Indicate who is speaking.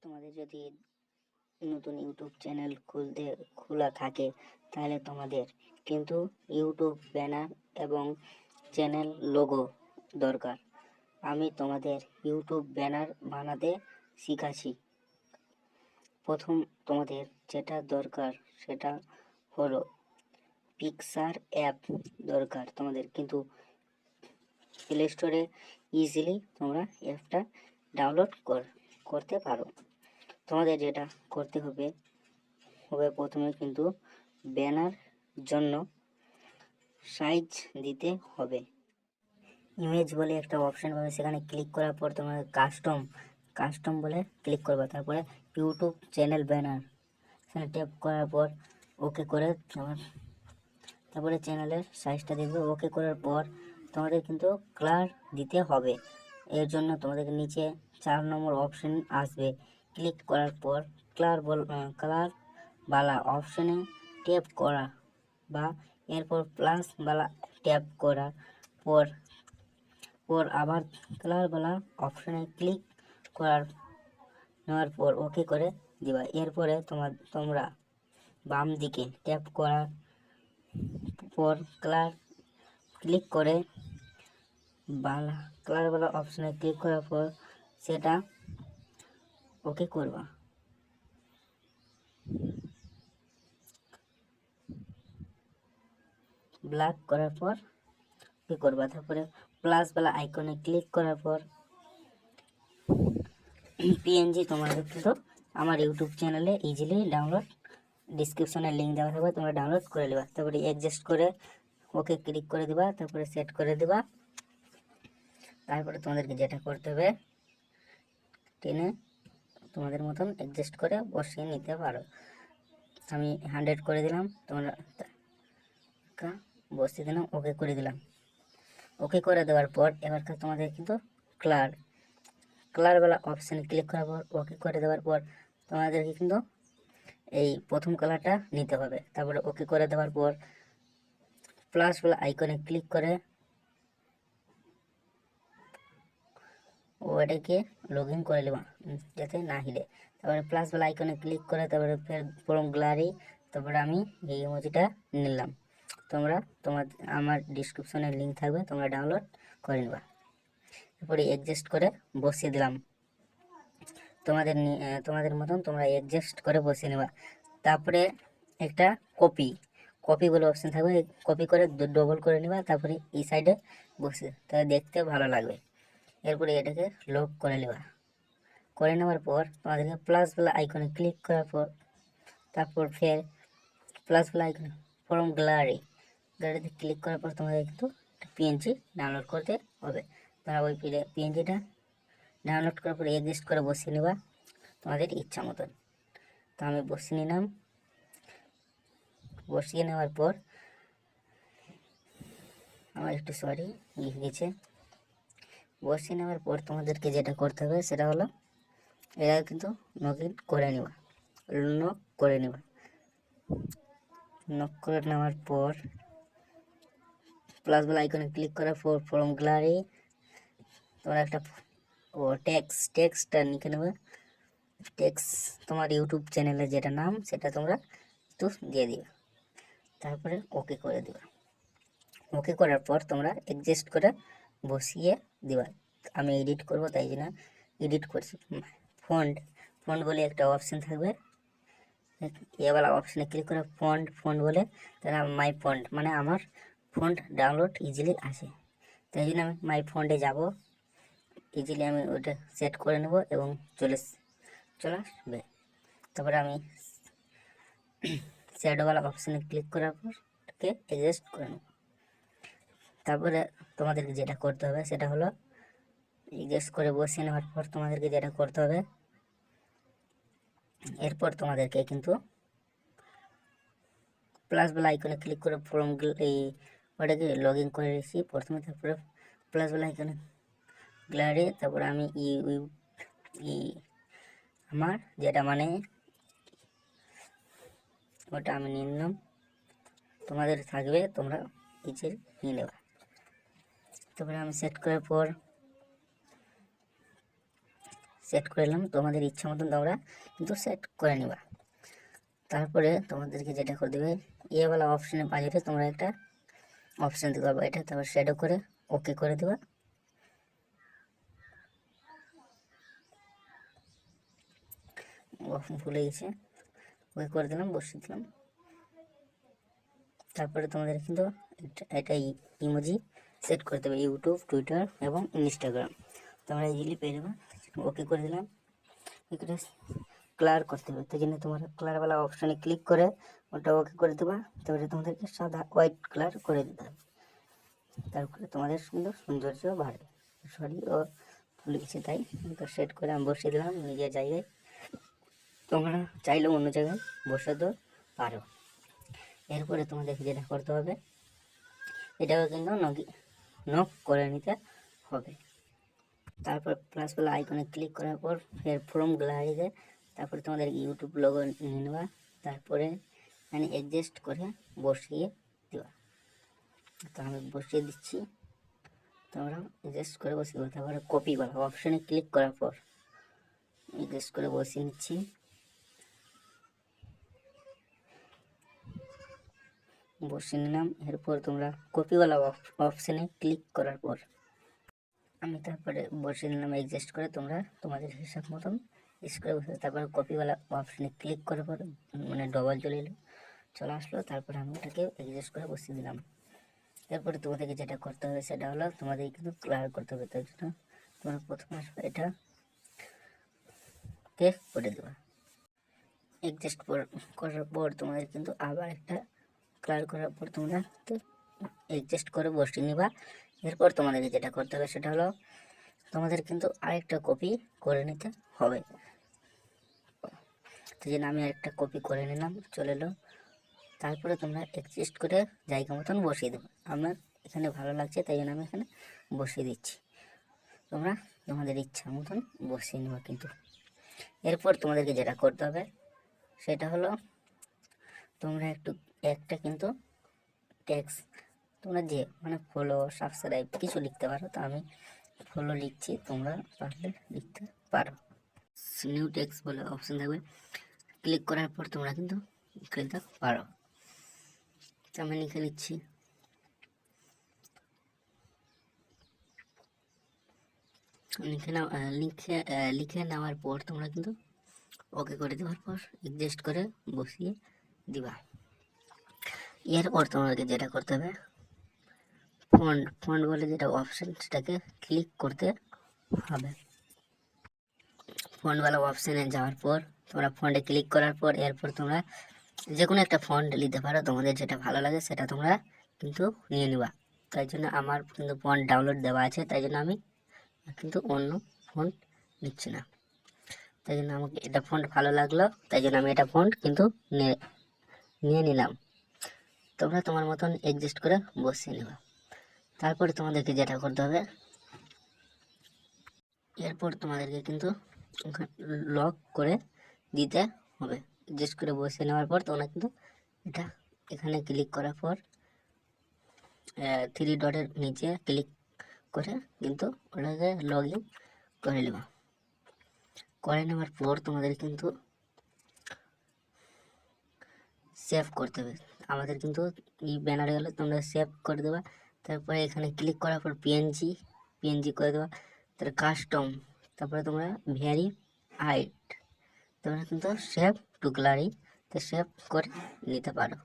Speaker 1: তোমাদের যদি নতুন ইউটিউব চ্যানেল খোলা থাকে তাহলে তোমাদের কিন্তু ইউটিউব ব্যানার এবং চ্যানেল লোগো দরকার। আমি তোমাদের ইউটিউব ব্যানার বানাতে শিখাচ্ছি। প্রথম তোমাদের যেটা দরকার সেটা হলো পিকচার অ্যাপ দরকার তোমাদের, কিন্তু প্লে স্টোরে ইজিলি তোমরা অ্যাপটা ডাউনলোড করতে পারো। তোমাদের যেটা করতে হবে প্রথমে কিন্তু ব্যানার জন্য সাইজ দিতে হবে। ইমেজ বলে একটা অপশন পাবে, সেখানে ক্লিক করার পর তোমাদের কাস্টম বলে ক্লিক করবে। তারপরে ইউটিউব চ্যানেল ব্যানার সেখানে ট্যাপ করার পর ওকে করে তারপরে চ্যানেলের সাইজটা দেখবে। ওকে করার পর তোমাদের কিন্তু কালার দিতে হবে। এর জন্য তোমাদের নিচে 4 নম্বর অপশন আসবে। ক্লিক করার পর কালার বালা অপশনে ট্যাপ করা বা এরপর প্লাস বালা ট্যাপ করার পর আবার কালার বালা অপশনে ক্লিক নেওয়ার পর ওকে করে দিবা। এরপরে তোমরা বাম দিকে ট্যাপ করার পর ক্লিক করে কালার বালা অপশনে ক্লিক করার পর সেটা ওকে করবা। ব্ল্যাক করার পর কি করবা, তারপরে প্লাস বালা আইকনে ক্লিক করার পর পিএনজি তোমাদের কিন্তু আমার ইউটিউব চ্যানেলে ইজিলি ডাউনলোড, ডিসক্রিপশনে লিঙ্ক দেওয়া থাকবে, তোমরা ডাউনলোড করে নেবা। তারপরে অ্যাডজাস্ট করে ওকে ক্লিক করে দিবা, তারপরে সেট করে দিবা। তারপরে তোমাদেরকে যেটা করতে হবে টেনে তোমাদের মতন অ্যাডজাস্ট করে বসিয়ে নিতে পারো। আমি 100 করে দিলাম, তোমরা বসিয়ে দিলাম, ওকে করে দিলাম। ওকে করে দেওয়ার পর এবার তোমাদের কিন্তু কালারওয়ালা অপশানে ক্লিক করার পর ওকে করে দেওয়ার পর তোমাদেরকে কিন্তু এই প্রথম কালারটা নিতে হবে। তারপরে ওকে করে দেওয়ার পর প্লাসওয়ালা আইকনে ক্লিক করে ওটাকে লগ ইন করে নেবা যাতে না হিলে। তারপরে প্লাসওয়ালা আইকনে ক্লিক করে তারপরে ফের ফ্রম গ্যালারি, তারপরে আমি এই ইমোজিটা নিলাম। আমার ডিসক্রিপশনে লিঙ্ক থাকবে, তোমরা ডাউনলোড করে নেবা। তারপরে অ্যাডজাস্ট করে বসিয়ে দিলাম। তোমাদের মতন তোমরা অ্যাডজাস্ট করে বসিয়ে নেবা। তারপরে একটা কপি বলে অপশন থাকবে, কপি করে ডবল করে নেবা। তারপরে এই সাইডে বসে তাহলে দেখতে ভালো লাগবে। এরপরে এটাকে লক করে নেওয়ার পর তোমাদেরকে প্লাসওয়ালা আইকনে ক্লিক করার পর তারপর ফের প্লাসওয়ালা আইকনে ফ্রম গ্যালারিতে ক্লিক করার পর তোমাদের কিন্তু পিএনজি ডাউনলোড করতে হবে। তোমরা ওই পিএনজিটা ডাউনলোড করার পর অ্যাডজাস্ট করে বসিয়ে নেবা তোমাদের ইচ্ছা মতন। তো আমি বসিয়ে নিলাম। বসিয়ে নেওয়ার পর আমার একটু লিখে গেছে। বসিয়ে নেওয়ার পর তোমাদেরকে যেটা করতে হবে সেটা হলো এরা কিন্তু লক করে নেওয়ার পর প্লাস বেল আইকনে ক্লিক করার পর ফ্রম গ্যালারি তোমরা একটা টেক্সটটা লিখে নেবে। তোমার ইউটিউব চ্যানেলের যেটা নাম সেটা তোমরা একটু দিয়ে দিবে। তারপরে ওকে করে দিবা। ওকে করার পর তোমরা অ্যাডজাস্ট করে বসিয়ে দিবা। আমি এডিট করব তাই জন্য এডিট করছি। ফন্ট বলে একটা অপশন থাকবে, এবারে অপশনে ক্লিক করে ফন্ট বলে তাহলে মাই ফন্ট মানে আমার ফন্ট ডাউনলোড ইজিলি আসে। তাই জন্য আমি মাই ফন্টে যাব, ইজিলি আমি ওটা সেট করে নেব এবং চলে আসবে। তারপরে আমি শ্যাডোওয়ালা অপশানে ক্লিক করার পর এটাকে অ্যাডজাস্ট করে নেব। তারপরে তোমাদেরকে যেটা করতে হবে সেটা হলো অ্যাডজাস্ট করে বসিয়ে নেওয়ার পর তোমাদেরকে যেটা করতে হবে এরপর তোমাদেরকে কিন্তু প্লাস বেল আইকনে ক্লিক করে ওটাকে লগ ইন করে রেখেছি প্রথমে। তারপরে প্লাস বেল আইকনে গ্যালারি, তারপরে আমি আমার যেটা মানে ওটা আমি নিয়ে নিলাম। তোমাদের থাকবে, তোমরা নিচে নিয়ে নেবা। তারপরে আমি সেট করার পর সেট করে নিলাম। তোমাদের ইচ্ছা মতন তোমরা কিন্তু সেট করে নিবা। তারপরে তোমাদেরকে যেটা করে দেবে, এওয়ালা অপশানে বাজেটে তোমরা একটা অপশান দিতে পারবে, এটা তারপর শ্যাডো করে ওকে করে দেবা। ভুলে গেছে, ওকে করে দিলাম, বসিয়ে দিলাম। তারপরে তোমাদের কিন্তু এটা ইমোজি সেট করতে হবে, ইউটিউব, টুইটার এবং ইনস্টাগ্রাম তোমরা ইজিলি পেয়ে যাবে। ওকে করে দিলাম। এখানে ক্লার করতে হবে, তাই জন্য তোমরা ক্লারওয়ালা অপশানে ক্লিক করে ওটা ওকে করে দেবা। তারপরে তোমাদেরকে সাদা হোয়াইট কালার করে দিতে হবে। তারপরে তোমাদের সুন্দর সৌন্দর্য বাড়বে। সরি ও ভুলে গেছে, তাই সেট করে আমি বসিয়ে দিলাম নিজের জায়গায়। তোমরা চাইলেও অন্য জায়গায় বসাতে পারো। এরপরে তোমাদেরকে যেটা করতে হবে, এটাও কিন্তু নক করে নিতে হবে। তারপর প্লাস প্লাস আইকনে ক্লিক করার পর ফের ফ্রম গ্যালারিতে তারপরে তোমাদের ইউটিউব লোগো নিয়ে নেবা। তারপরে মানে অ্যাডজাস্ট করে বসিয়ে দেওয়া। তো আমি বসিয়ে দিচ্ছি, তোমরা অ্যাডজাস্ট করে বসিয়ে দেবো। তারপরে কপি করা অপশানে ক্লিক করার পর অ্যাডজাস্ট করে বসিয়ে নিচ্ছি। বসিয়ে নিলাম। এরপর তোমরা কপিওয়ালা অপশানে ক্লিক করার পর আমি তারপরে বসিয়ে নিলাম অ্যাডজাস্ট করে। তোমরা তোমাদের হিসাব মতন করে বসে, তারপরে কপিওয়ালা অপশানে ক্লিক করার পর মানে ডবল চলে আসলো। তারপরে আমি এটাকে অ্যাডজাস্ট করে বসিয়ে দিলাম। এরপরে তোমাদেরকে যেটা করতে হবে সেটা হলো তোমাদের কিন্তু ক্লিয়ার করতে হবে। তার জন্য তোমরা প্রথমে আসবে, এটা করে দেবা। অ্যাডজাস্ট করার পর তোমাদের কিন্তু আবার একটা ক্লিয়ার করার পর তোমরা অ্যাডজাস্ট করে বসিয়ে নিবা। এরপর তোমাদেরকে যেটা করতে হবে সেটা হলো তোমাদের কিন্তু আরেকটা কপি করে নিতে হবে। তো জন্য আমি আরেকটা কপি করে নিলাম, চলে এলো। তারপরে তোমরা অ্যাডজাস্ট করে জায়গা মতন বসিয়ে দেবে। আমার এখানে ভালো লাগছে তাই জন্য আমি এখানে বসিয়ে দিচ্ছি। তোমরা তোমাদের ইচ্ছা মতন বসিয়ে নেবা কিন্তু। এরপর তোমাদেরকে যেটা করতে হবে সেটা হলো তোমরা একটা কিন্তু ট্যাক্স তোমরা যে মানে ফলো, সাবস্ক্রাইব কিছু লিখতে পারো। তো আমি ফলো লিখছি, তোমরা পারলে লিখতে পারো। নিউ টেক্সট বলে অপশন থাকবে, ক্লিক করার পর তোমরা কিন্তু লিখতে পারো। আমি লিখে নিচ্ছি। লিখে নেওয়ার পর তোমরা কিন্তু ওকে করে দেওয়ার পর অ্যাডজাস্ট করে বসিয়ে দিবা। এরপর তোমাকে যেটা করতে হবে ফন্ট বলে যেটা অপশন সেটাকে ক্লিক করতে হবে। ফন্টওয়ালা অপশানে যাওয়ার পর তোমরা ফন্টে ক্লিক করার পর এরপর তোমরা যে কোনো একটা ফন্ট নিতে পারো, তোমাদের যেটা ভালো লাগে সেটা তোমরা কিন্তু নিয়ে নিবা। তাই জন্য আমার কিন্তু ফন্ট ডাউনলোড দেওয়া আছে, তাই জন্য আমি কিন্তু অন্য ফন্ট নিচ্ছি না। তাই জন্য আমাকে এটা ফন্ট ভালো লাগলো, তাই জন্য আমি এটা ফন্ট কিন্তু নিয়ে নিলাম। তোমরা তোমার মতন অ্যাডজাস্ট করে বসিয়ে নেবা। তারপরে তোমাদেরকে যেটা করতে হবে, এরপর তোমাদেরকে কিন্তু লক করে দিতে হবে। অ্যাডজাস্ট করে বসিয়ে নেওয়ার পর তোমরা কিন্তু এটা এখানে ক্লিক করার পর 3 ডটের নিচে ক্লিক করে কিন্তু ওটাকে লগ ইন করে নেবা। করে নেওয়ার পর তোমাদের কিন্তু সেভ করতে হবে। আমাদের কিন্তু এই ব্যানারে গেলে তোমরা সেভ করে দেবা। তারপরে এখানে ক্লিক করার পর পিএনজি করে দেবা। তারপরে কাস্টম, তারপরে তোমরা ভেরিফাইড, তোমরা কিন্তু সেভ টু গ্যালারি তো সেভ করে নিতে পারো।